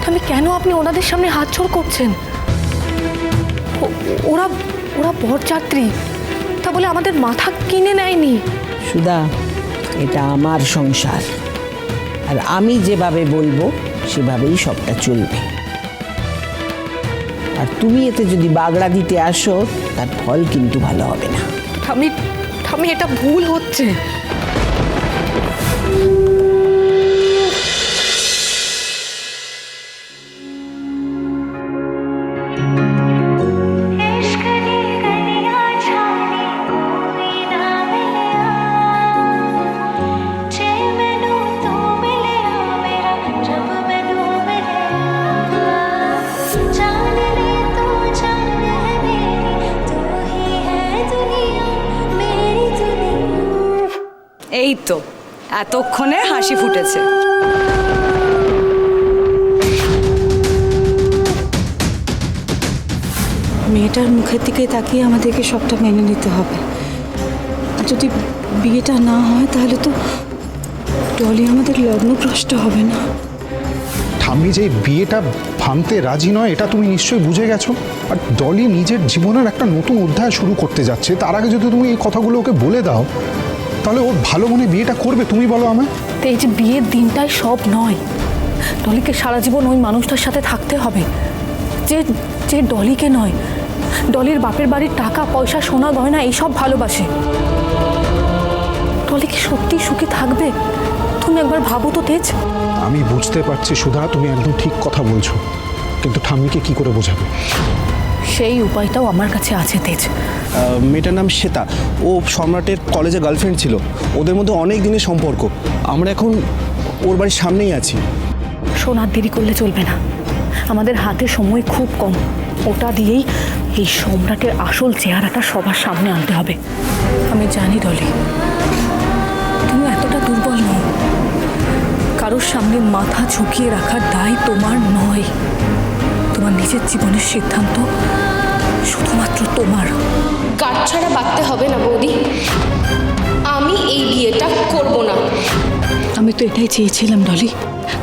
আমি কেন আপনি ওনাদের সামনে হাতছড় করছেন? ওরা ওরা বরযাত্রী, তা বলে আমাদের মাথা কিনে নেয়নি। সুধা, এটা আমার সংসার, আর আমি যেভাবে বলবো সেভাবেই সবটা চলবে। আর তুমি এতে যদি বাগড়া দিতে আসো, তার ফল কিন্তু ভালো হবে না। আমি এটা ভুল হচ্ছে। এই তো এতক্ষণে হাসি ফুটেছে। মেয়েটার মুখের দিকে তাকিয়ে আমাদেরকে সবটা মেনে নিতে হবে। আর যদি বিয়েটা না হয় তাহলে তো ডলি আমাদের লগ্নভ্রষ্ট হবে না। ঠাম্মি যে বিয়েটা ভাঙতে রাজি নয় এটা তুমি নিশ্চয়ই বুঝে গেছো। আর ডলি নিজের জীবনের একটা নতুন অধ্যায় শুরু করতে যাচ্ছে, তার আগে যদি তুমি এই কথাগুলো ওকে বলে দাও তাহলে ওর ভালো মনে বিয়েটা করবে। তুমি বলো আমায়। তো এই যে বিয়ের দিনটাই সব নয়, ডলিকে সারা জীবন ওই মানুষটার সাথে থাকতে হবে যে যে ডলিকে নয়, ডলির বাপের বাড়ির টাকা পয়সা সোনা গয়না এইসব ভালোবাসে। ডলি কি সত্যি সুখী থাকবে? তুমি একবার ভাবো তো তেজ। আমি বুঝতে পারছি সুধা, তুমি একদম ঠিক কথা বলছো, কিন্তু ঠাম্মিকে কি করে বোঝাবে? সেই উপায়টাও আমার কাছে আছে তেজ। মেয়েটার নাম শ্বেতা, ও সম্রাটের কলেজে গার্লফ্রেন্ড ছিল, ওদের মধ্যে অনেক দিনের সম্পর্ক। আমরা এখন ওর বাড়ির সামনেই আছি। শোনার দেরি করলে চলবে না, আমাদের হাতে সময় খুব কম। ওটা দিয়েই এই সম্রাটের আসল চেহারাটা সবার সামনে আনতে হবে। আমি জানি ডলি, তুমি এতটা দুর্বল নও। কারোর সামনে মাথা ঝুঁকিয়ে রাখার দায় তোমার নয়। তোমার নিজের জীবনের সিদ্ধান্ত শুধুমাত্র তোমার। কাঠছাড়া বাঁধতে হবে না বৌদি, আমি এই বিয়েটা করব না। আমি তো এটাই চেয়েছিলাম ডলি,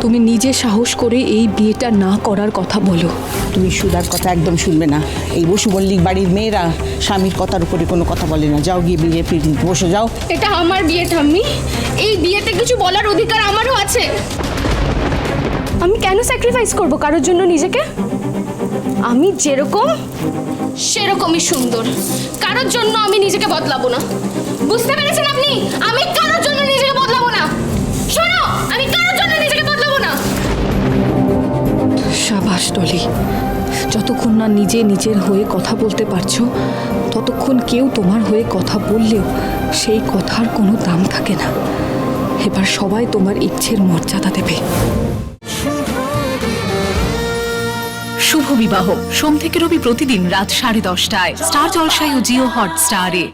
তুমি নিজে সাহস করে এই বিয়েটা না করার কথা বলো। তুমি সুধার কথা একদম শুনবে না। এই বসু মল্লিক বাড়ির মেয়েরা স্বামীর কথার উপরে কোনো কথা বলে না। যাও গিয়ে বিয়ে পিড়িতে বসে যাও। এটা আমার বিয়ে ঠাম্মি, এই বিয়েতে কিছু বলার অধিকার আমারও আছে। আমি কেন স্যাক্রিফাইস করব কারোর জন্য নিজেকে? আমি যেরকম সেরকমই সুন্দর, কারোর জন্য আমি নিজেকে বদলাবো না। বুঝতে পেরেছেন আপনি? আমি কারোর জন্য নিজেকে বদলাবো না। শোনো, আমি কারোর জন্য নিজেকে বদলাবো না। সাবাস ডলি, যতক্ষণ না নিজে নিজের হয়ে কথা বলতে পারছো ততক্ষণ কেউ তোমার হয়ে কথা বললেও সেই কথার কোনো দাম থাকে না। এবার সবাই তোমার ইচ্ছের মর্যাদা দেবে। শুভ বিবাহ সোম থেকে রবি প্রতিদিন রাত 10:30টায় স্টার জলসায় ও জিও হটস্টারে।